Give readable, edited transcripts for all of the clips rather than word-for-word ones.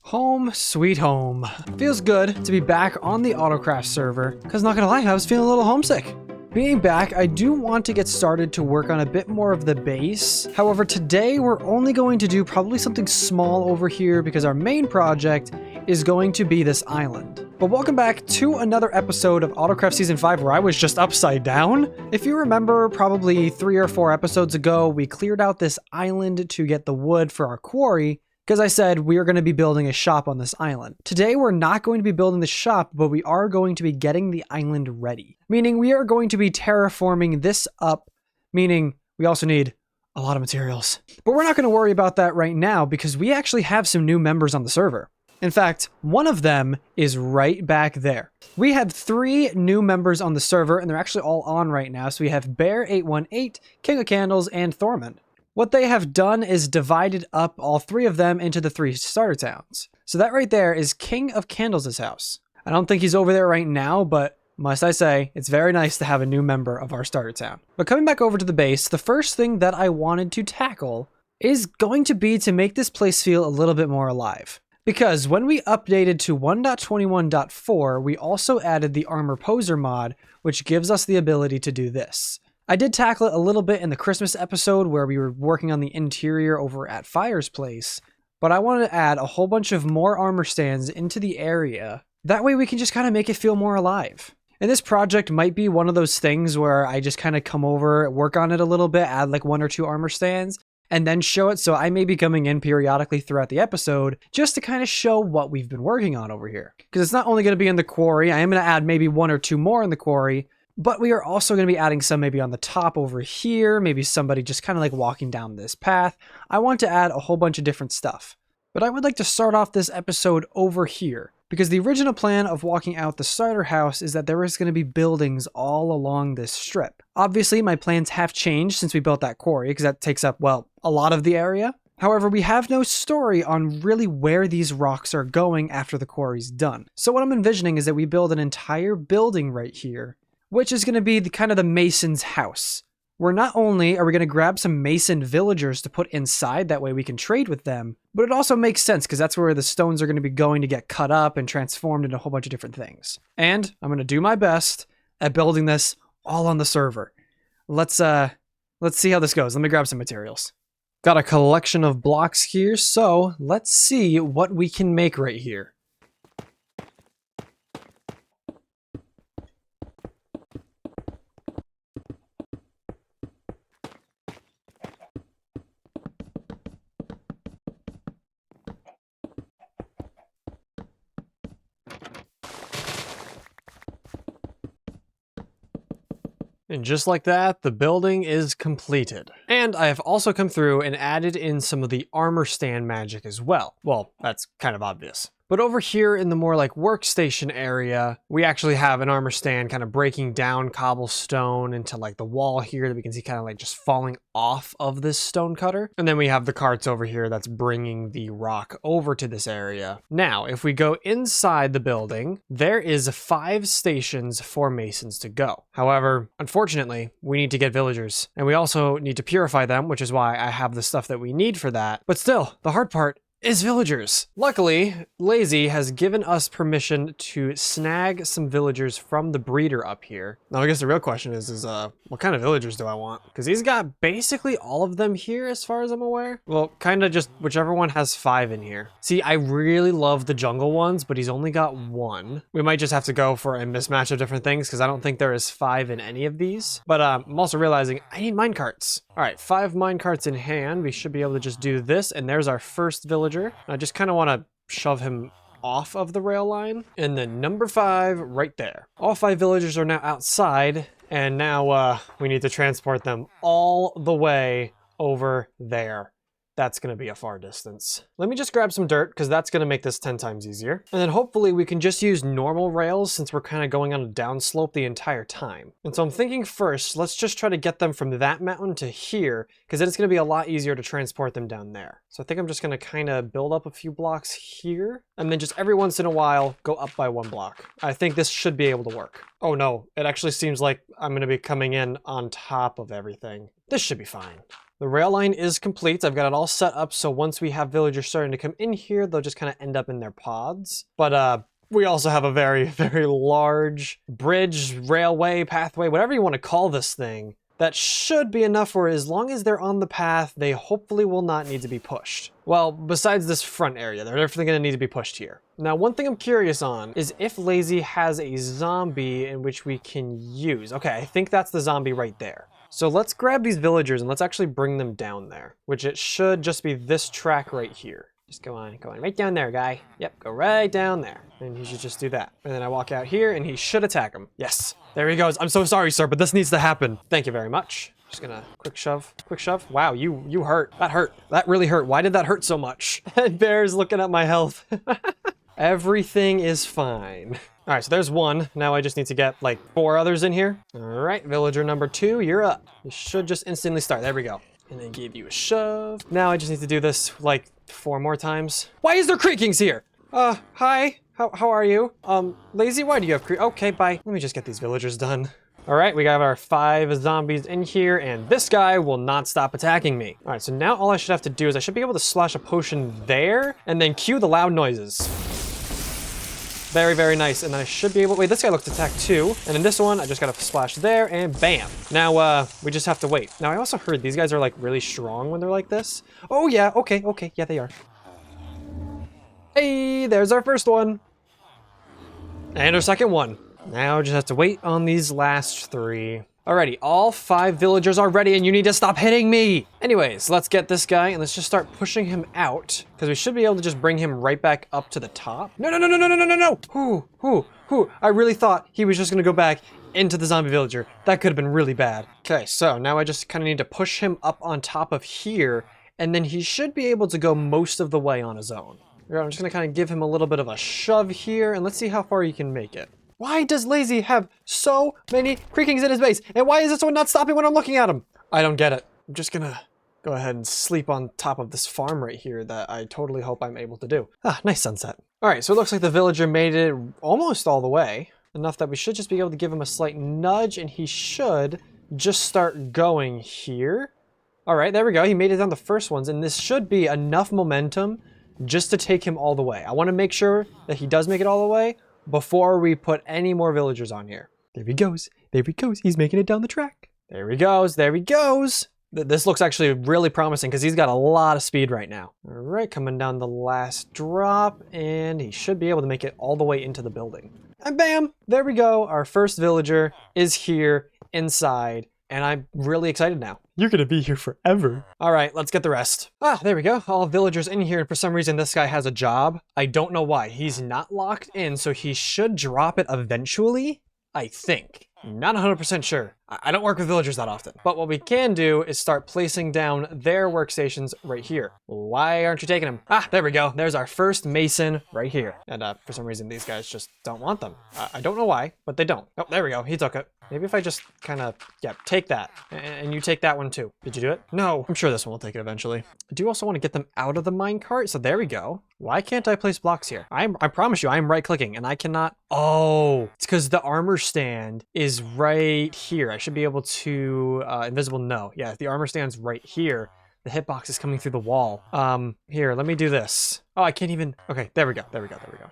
Home sweet home. Feels good to be back on the AutoCraft server, because not gonna lie, I was feeling a little homesick. Being back, I do want to get started to work on a bit more of the base. However, today we're only going to do probably something small over here because our main project is going to be this island. But welcome back to another episode of AutoCraft Season 5 where I was just upside down. If you remember, probably 3 or 4 episodes ago, we cleared out this island to get the wood for our quarry, because I said we are going to be building a shop on this island. Today, we're not going to be building the shop, but we are going to be getting the island ready. Meaning we are going to be terraforming this up, meaning we also need a lot of materials. But we're not going to worry about that right now because we actually have some new members on the server. In fact, one of them is right back there. We have 3 new members on the server, and they're actually all on right now. So we have Bear818, King of Candles, and Thorman. What they have done is divided up all 3 of them into the 3 starter towns. So that right there is King of Candles' house. I don't think he's over there right now, but must I say, it's very nice to have a new member of our starter town. But coming back over to the base, the first thing that I wanted to tackle is going to be to make this place feel a little bit more alive. Because when we updated to 1.21.4, we also added the Armor Poser mod, which gives us the ability to do this. I did tackle it a little bit in the Christmas episode where we were working on the interior over at Fire's place, but I wanted to add a whole bunch of more armor stands into the area. That way we can just kind of make it feel more alive. And this project might be one of those things where I just kind of come over, work on it a little bit, add like 1 or 2 armor stands, and then show it. So I may be coming in periodically throughout the episode just to kind of show what we've been working on over here. Because it's not only going to be in the quarry, I am going to add maybe 1 or 2 more in the quarry, but we are also going to be adding some maybe on the top over here, maybe somebody just kind of like walking down this path. I want to add a whole bunch of different stuff. But I would like to start off this episode over here, because the original plan of walking out the starter house is that there is going to be buildings all along this strip. Obviously, my plans have changed since we built that quarry, because that takes up, well, a lot of the area. However, we have no story on really where these rocks are going after the quarry's done. So what I'm envisioning is that we build an entire building right here, which is going to be the kind of the mason's house, where not only are we going to grab some mason villagers to put inside, that way we can trade with them, but it also makes sense because that's where the stones are going to be going to get cut up and transformed into a whole bunch of different things. And I'm going to do my best at building this all on the server. Let's see how this goes. Let me grab some materials. Got a collection of blocks here, so let's see what we can make right here. And just like that, the building is completed. And I have also come through and added in some of the armor stand magic as well. Well, that's kind of obvious. But over here in the more like workstation area, we actually have an armor stand kind of breaking down cobblestone into like the wall here that we can see kind of like just falling off of this stone cutter. And then we have the carts over here that's bringing the rock over to this area. Now, if we go inside the building, there is 5 stations for masons to go. However, unfortunately, we need to get villagers and we also need to purify them, which is why I have the stuff that we need for that. But still, the hard part is villagers. Luckily, Lazy has given us permission to snag some villagers from the breeder up here. Now, I guess the real question is what kind of villagers do I want? Because he's got basically all of them here as far as I'm aware. Well, kind of just whichever one has 5 in here. See, I really love the jungle ones, but he's only got 1. We might just have to go for a mismatch of different things because I don't think there is 5 in any of these. But I'm also realizing I need minecarts. All right, 5 minecarts in hand. We should be able to just do this. And there's our first villager. I just kind of want to shove him off of the rail line. And then number 5 right there. All 5 villagers are now outside. And now we need to transport them all the way over there. That's going to be a far distance. Let me just grab some dirt because that's going to make this 10 times easier. And then hopefully we can just use normal rails since we're kind of going on a downslope the entire time. And so I'm thinking first, let's just try to get them from that mountain to here because then it's going to be a lot easier to transport them down there. So I think I'm just going to kind of build up a few blocks here and then just every once in a while go up by 1 block. I think this should be able to work. Oh no, it actually seems like I'm going to be coming in on top of everything. This should be fine. The rail line is complete. I've got it all set up so once we have villagers starting to come in here, they'll just kind of end up in their pods. But we also have a very, very large bridge, railway, pathway, whatever you want to call this thing. That should be enough for as long as they're on the path, they hopefully will not need to be pushed. Well, besides this front area, they're definitely going to need to be pushed here. Now, one thing I'm curious on is if Lazy has a zombie in which we can use. Okay, I think that's the zombie right there. So let's grab these villagers and let's actually bring them down there, which it should just be this track right here. Just go on right down there, guy. Yep, go right down there. And he should just do that. And then I walk out here and he should attack him. Yes, there he goes. I'm so sorry, sir, but this needs to happen. Thank you very much. Just gonna quick shove. Wow, you hurt. That hurt. That really hurt. Why did that hurt so much? And Bear's looking at my health. Everything is fine. All right, so there's one. Now I just need to get like 4 others in here. All right, villager number 2, you're up. You should just instantly start. There we go. And then give you a shove. Now I just need to do this like 4 more times. Why is there creakings here? Hi. How are you? Lazy, why do you have okay, bye. Let me just get these villagers done. All right, we got our 5 zombies in here, and this guy will not stop attacking me. All right, so now all I should have to do is I should be able to slash a potion there, and then cue the loud noises. Very, very nice. And then I should be able, wait, this guy looks attacked too. And in this one, I just got to splash there and bam. Now, we just have to wait. Now, I also heard these guys are like really strong when they're like this. Oh yeah, okay. Yeah, they are. Hey, there's our first one. And our second one. Now just have to wait on these last 3. Alrighty, all 5 villagers are ready and you need to stop hitting me. Anyways, let's get this guy and let's just start pushing him out because we should be able to just bring him right back up to the top. No. I really thought he was just gonna go back into the zombie villager. That could have been really bad. Okay, so now I just kind of need to push him up on top of here and then he should be able to go most of the way on his own. I'm just gonna kind of give him a little bit of a shove here and let's see how far he can make it. Why does Lazy have so many creakings in his base? And why is this one not stopping when I'm looking at him? I don't get it. I'm just gonna go ahead and sleep on top of this farm right here that I totally hope I'm able to do. Ah, nice sunset. All right, so it looks like the villager made it almost all the way. Enough that we should just be able to give him a slight nudge and he should just start going here. All right, there we go. He made it down the first ones and this should be enough momentum just to take him all the way. I wanna make sure that he does make it all the way before we put any more villagers on here. There he goes. He's making it down the track. There he goes. This looks actually really promising because he's got a lot of speed right now. All right, coming down the last drop and he should be able to make it all the way into the building. And bam, there we go. Our first villager is here inside and I'm really excited now. You're gonna be here forever. All right, let's get the rest. Ah, there we go. All villagers in here. And for some reason, this guy has a job. I don't know why. He's not locked in, so he should drop it eventually, I think. Not 100% sure. I don't work with villagers that often. But what we can do is start placing down their workstations right here. Why aren't you taking them? Ah, there we go. There's our first mason right here. And for some reason, these guys just don't want them. I don't know why, but they don't. Oh, there we go. He took it. Maybe if I just kind of, yeah, take that. And you take that one too. Did you do it? No. I'm sure this one will take it eventually. I do also want to get them out of the minecart. So there we go. Why can't I place blocks here? I promise you, I'm right clicking and I cannot. Oh, it's because the armor stand is right here. I should be able to, invisible, no. Yeah, the armor stand's right here. The hitbox is coming through the wall. Here, let me do this. Oh, I can't even, okay, there we go.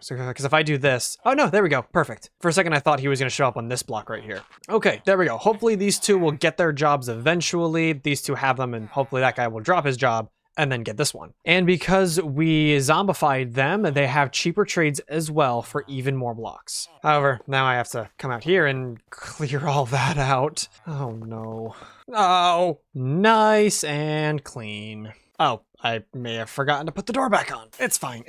So, because if I do this, oh no, there we go, perfect. For a second, I thought he was gonna show up on this block right here. Okay, there we go. Hopefully these two will get their jobs eventually. These two have them and hopefully that guy will drop his job and then get this one. And because we zombified them, they have cheaper trades as well for even more blocks. However, now I have to come out here and clear all that out. Oh no. Oh, nice and clean. Oh, I may have forgotten to put the door back on. It's fine.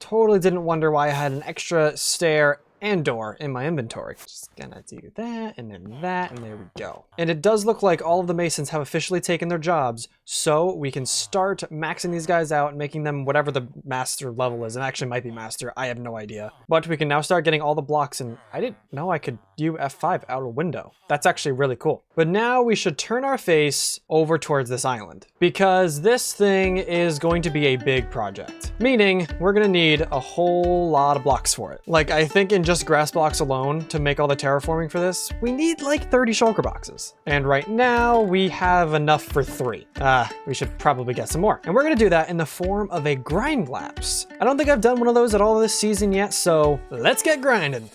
Totally didn't wonder why I had an extra stair and door in my inventory. Just gonna do that, and there we go. And it does look like all of the masons have officially taken their jobs, so we can start maxing these guys out and making them whatever the master level is. It actually might be master, I have no idea. But we can now start getting all the blocks, and I didn't know I could do F5 out a window. That's actually really cool. But now we should turn our face over towards this island, because this thing is going to be a big project. Meaning, we're gonna need a whole lot of blocks for it. Like, I think in just grass blocks alone to make all the terraforming for this, we need like 30 shulker boxes. And right now we have enough for 3. We should probably get some more. And we're gonna do that in the form of a grind lapse. I don't think I've done one of those at all this season yet, so let's get grinding.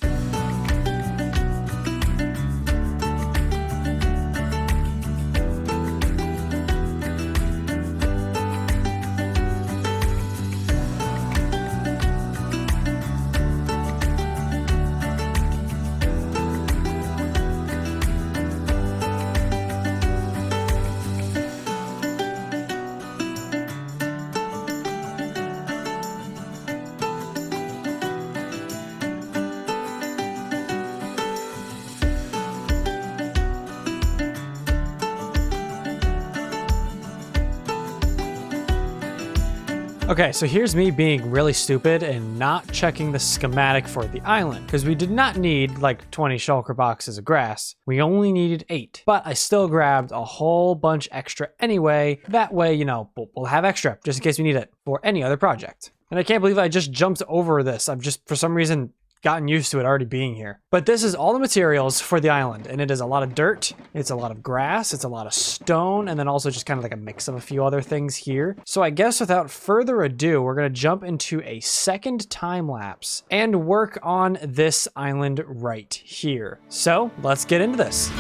Okay, so here's me being really stupid and not checking the schematic for the island, because we did not need like 20 shulker boxes of grass. We only needed 8, but I still grabbed a whole bunch extra anyway. That way, you know, we'll have extra just in case we need it for any other project. And I can't believe I just jumped over this. I've just, for some reason, gotten used to it already being here. But this is all the materials for the island, and it is a lot of dirt, it's a lot of grass, it's a lot of stone, and then also just kind of like a mix of a few other things here. So I guess without further ado, we're gonna jump into a second time lapse and work on this island right here. So let's get into this.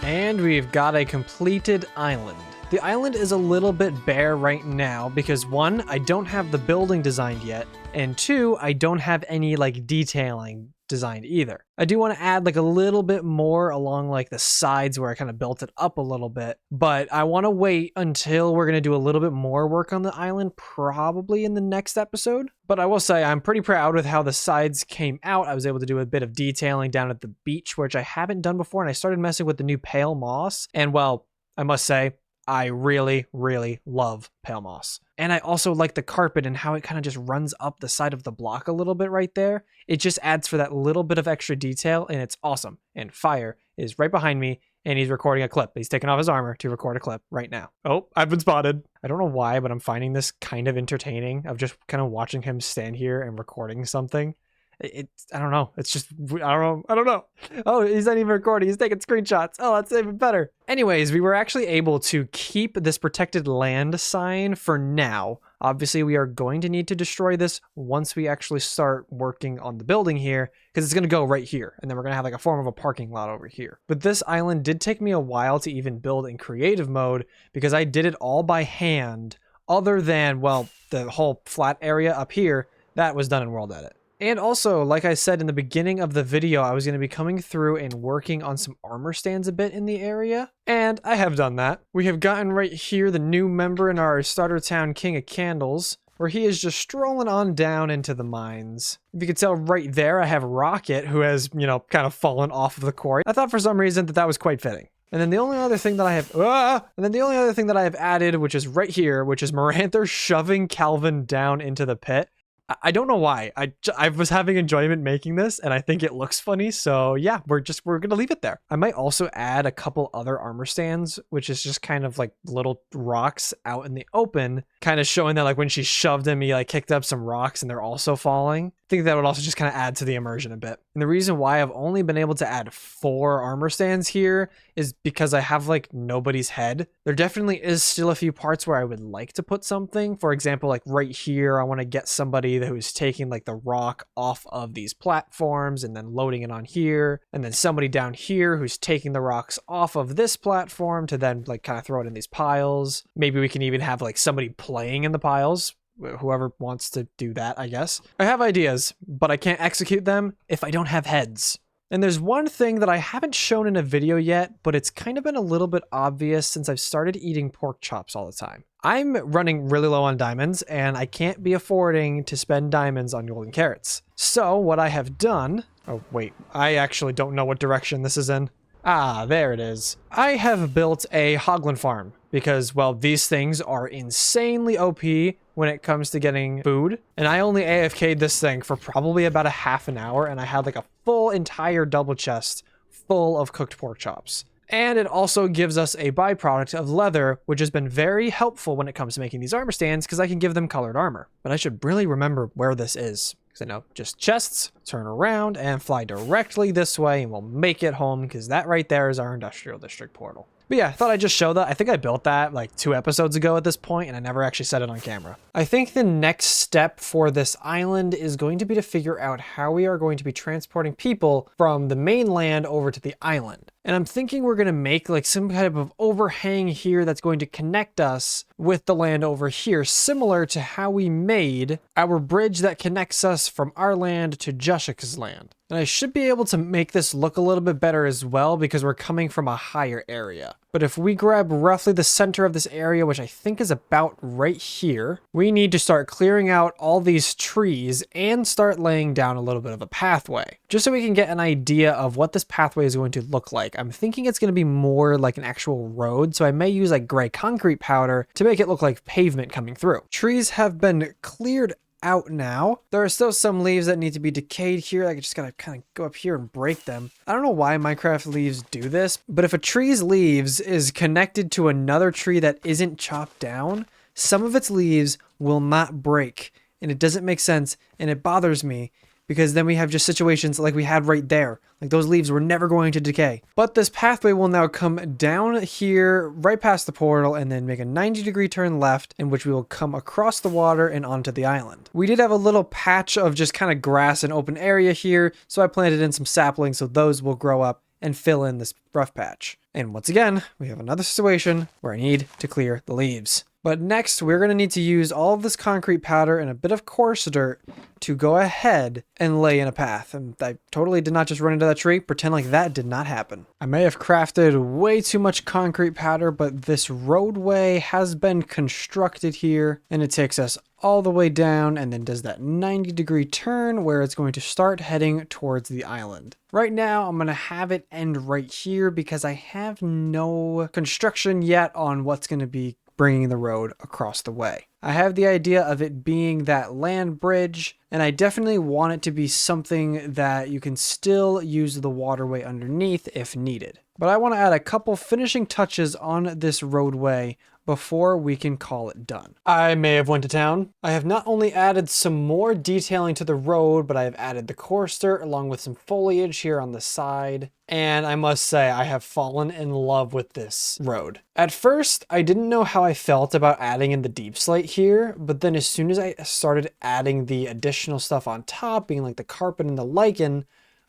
And we've got a completed island. The island is a little bit bare right now because 1, I don't have the building designed yet, and 2, I don't have any like detailing designed either. I do want to add like a little bit more along like the sides where I kind of built it up a little bit, but I want to wait until we're going to do a little bit more work on the island, probably in the next episode. But I will say I'm pretty proud with how the sides came out. I was able to do a bit of detailing down at the beach, which I haven't done before, and I started messing with the new pale moss, and well, I must say, I really, really love pale moss. And I also like the carpet and how it kind of just runs up the side of the block a little bit right there. It just adds for that little bit of extra detail, and it's awesome. And Fire is right behind me, and he's recording a clip. He's taking off his armor to record a clip right now. Oh, I've been spotted. I don't know why, but I'm finding this kind of entertaining of just kind of watching him stand here and recording something. I don't know. It's just, I don't know. Oh, he's not even recording. He's taking screenshots. Oh, that's even better. Anyways, we were actually able to keep this protected land sign for now. Obviously, we are going to need to destroy this once we actually start working on the building here, because it's going to go right here. And then we're going to have like a form of a parking lot over here. But this island did take me a while to even build in creative mode because I did it all by hand, other than, well, the whole flat area up here, that was done in World Edit. And also, like I said in the beginning of the video, I was going to be coming through and working on some armor stands a bit in the area. And I have done that. We have gotten right here the new member in our Starter Town King of Candles, where he is just strolling on down into the mines. If you can tell right there, I have Rocket, who has, you know, kind of fallen off of the quarry. I thought for some reason that was quite fitting. And then the only other thing that I have added, which is right here, which is Maranther shoving Calvin down into the pit. I don't know why. I was having enjoyment making this, and I think it looks funny. So yeah, we're gonna leave it there. I might also add a couple other armor stands, which is just kind of like little rocks out in the open, kind of showing that like when she shoved him, he like kicked up some rocks and they're also falling. I think that would also just kind of add to the immersion a bit. And the reason why I've only been able to add 4 armor stands here is because I have like nobody's head. There definitely is still a few parts where I would like to put something. For example, like right here, I want to get somebody who's taking like the rock off of these platforms and then loading it on here. And then somebody down here who's taking the rocks off of this platform to then like kind of throw it in these piles. Maybe we can even have like somebody playing in the piles. Whoever wants to do that, I guess. I have ideas, but I can't execute them if I don't have heads. And there's one thing that I haven't shown in a video yet, but it's kind of been a little bit obvious since I've started eating pork chops all the time. I'm running really low on diamonds, and I can't be affording to spend diamonds on golden carrots. So what I have done... Oh, wait. I actually don't know what direction this is in. Ah, there it is. I have built a hoglin farm because, well, these things are insanely OP when it comes to getting food. And I only AFK'd this thing for probably about a half an hour, and I had like a full entire double chest full of cooked pork chops. And it also gives us a byproduct of leather, which has been very helpful when it comes to making these armor stands because I can give them colored armor. But I should really remember where this is. Because I know just chests, turn around and fly directly this way and we'll make it home because that right there is our industrial district portal. But yeah, I thought I'd just show that. I think I built that like 2 episodes ago at this point, and I never actually said it on camera. I think the next step for this island is going to be to figure out how we are going to be transporting people from the mainland over to the island. And I'm thinking we're going to make like some kind of overhang here that's going to connect us with the land over here, similar to how we made our bridge that connects us from our land to Jushika's land. And I should be able to make this look a little bit better as well because we're coming from a higher area. But if we grab roughly the center of this area, which I think is about right here, we need to start clearing out all these trees and start laying down a little bit of a pathway, just so we can get an idea of what this pathway is going to look like. I'm thinking it's going to be more like an actual road, so I may use like gray concrete powder to make it look like pavement coming through. Trees have been cleared out now. There are still some leaves that need to be decayed here. I just gotta kind of go up here and break them. I don't know why Minecraft leaves do this, but if a tree's leaves is connected to another tree that isn't chopped down, some of its leaves will not break, and it doesn't make sense, and it bothers me because then we have just situations like we had right there. Like those leaves were never going to decay. But this pathway will now come down here right past the portal and then make a 90-degree turn left, in which we will come across the water and onto the island. We did have a little patch of just kind of grass and open area here, so I planted in some saplings so those will grow up and fill in this rough patch. And once again, we have another situation where I need to clear the leaves. But next, we're going to need to use all of this concrete powder and a bit of coarse dirt to go ahead and lay in a path. And I totally did not just run into that tree. Pretend like that did not happen. I may have crafted way too much concrete powder, but this roadway has been constructed here, and it takes us all the way down and then does that 90-degree turn where it's going to start heading towards the island. Right now, I'm going to have it end right here because I have no construction yet on what's going to be bringing the road across the way. I have the idea of it being that land bridge, and I definitely want it to be something that you can still use the waterway underneath if needed. But I want to add a couple finishing touches on this roadway before we can call it done. I may have went to town. I have not only added some more detailing to the road, but I have added the coarse dirt along with some foliage here on the side. And I must say, I have fallen in love with this road. At first, I didn't know how I felt about adding in the deep slate here, but then as soon as I started adding the additional stuff on top, being like the carpet and the lichen,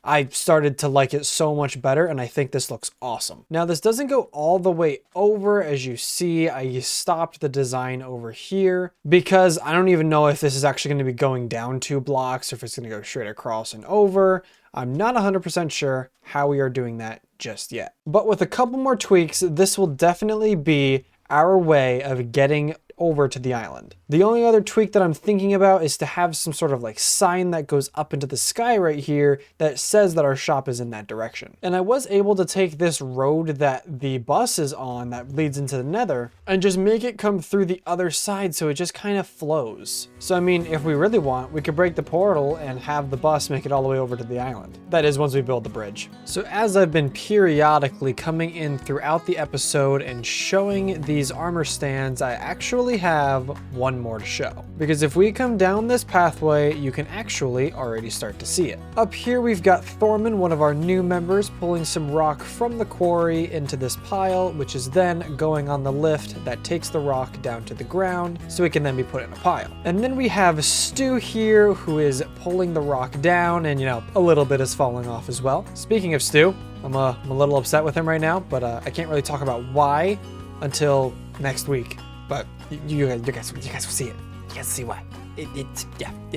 I started to like it so much better, and I think this looks awesome. Now, this doesn't go all the way over. As you see, I stopped the design over here because I don't even know if this is actually going to be going down 2 blocks or if it's going to go straight across and over. I'm not 100% sure how we are doing that just yet. But with a couple more tweaks, this will definitely be our way of getting over to the island. The only other tweak that I'm thinking about is to have some sort of like sign that goes up into the sky right here that says that our shop is in that direction. And I was able to take this road that the bus is on that leads into the nether and just make it come through the other side so it just kind of flows. So I mean, if we really want, we could break the portal and have the bus make it all the way over to the island. That is, once we build the bridge. So as I've been periodically coming in throughout the episode and showing these armor stands, I actually have one more to show. Because if we come down this pathway, you can actually already start to see it. Up here we've got Thorman, one of our new members, pulling some rock from the quarry into this pile, which is then going on the lift that takes the rock down to the ground so it can then be put in a pile. And then we have Stu here, who is pulling the rock down, and you know, a little bit is falling off as well. Speaking of Stu, I'm a little upset with him right now, but I can't really talk about why until next week. But you guys will see it. You guys see why.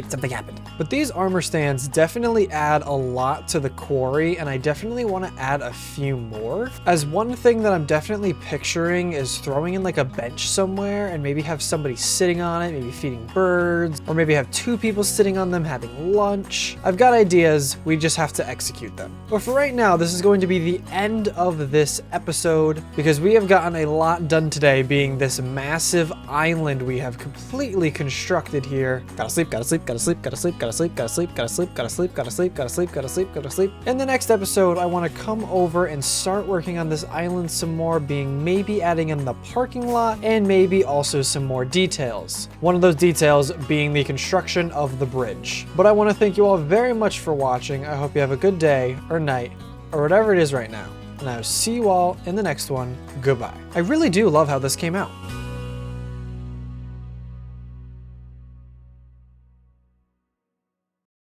Something happened. But these armor stands definitely add a lot to the quarry, and I definitely want to add a few more. As one thing that I'm definitely picturing is throwing in like a bench somewhere and maybe have somebody sitting on it, maybe feeding birds, or maybe have two people sitting on them having lunch. I've got ideas, we just have to execute them. But for right now, this is going to be the end of this episode because we have gotten a lot done today, being this massive island we have completely constructed here. Gotta sleep, gotta sleep, gotta sleep, gotta sleep, gotta sleep, gotta sleep, gotta sleep, gotta sleep, gotta sleep, gotta sleep, gotta sleep, gotta sleep. In the next episode, I want to come over and start working on this island some more, being maybe adding in the parking lot and maybe also some more details. One of those details being the construction of the bridge. But I want to thank you all very much for watching. I hope you have a good day or night or whatever it is right now. And I'll see you all in the next one. Goodbye. I really do love how this came out.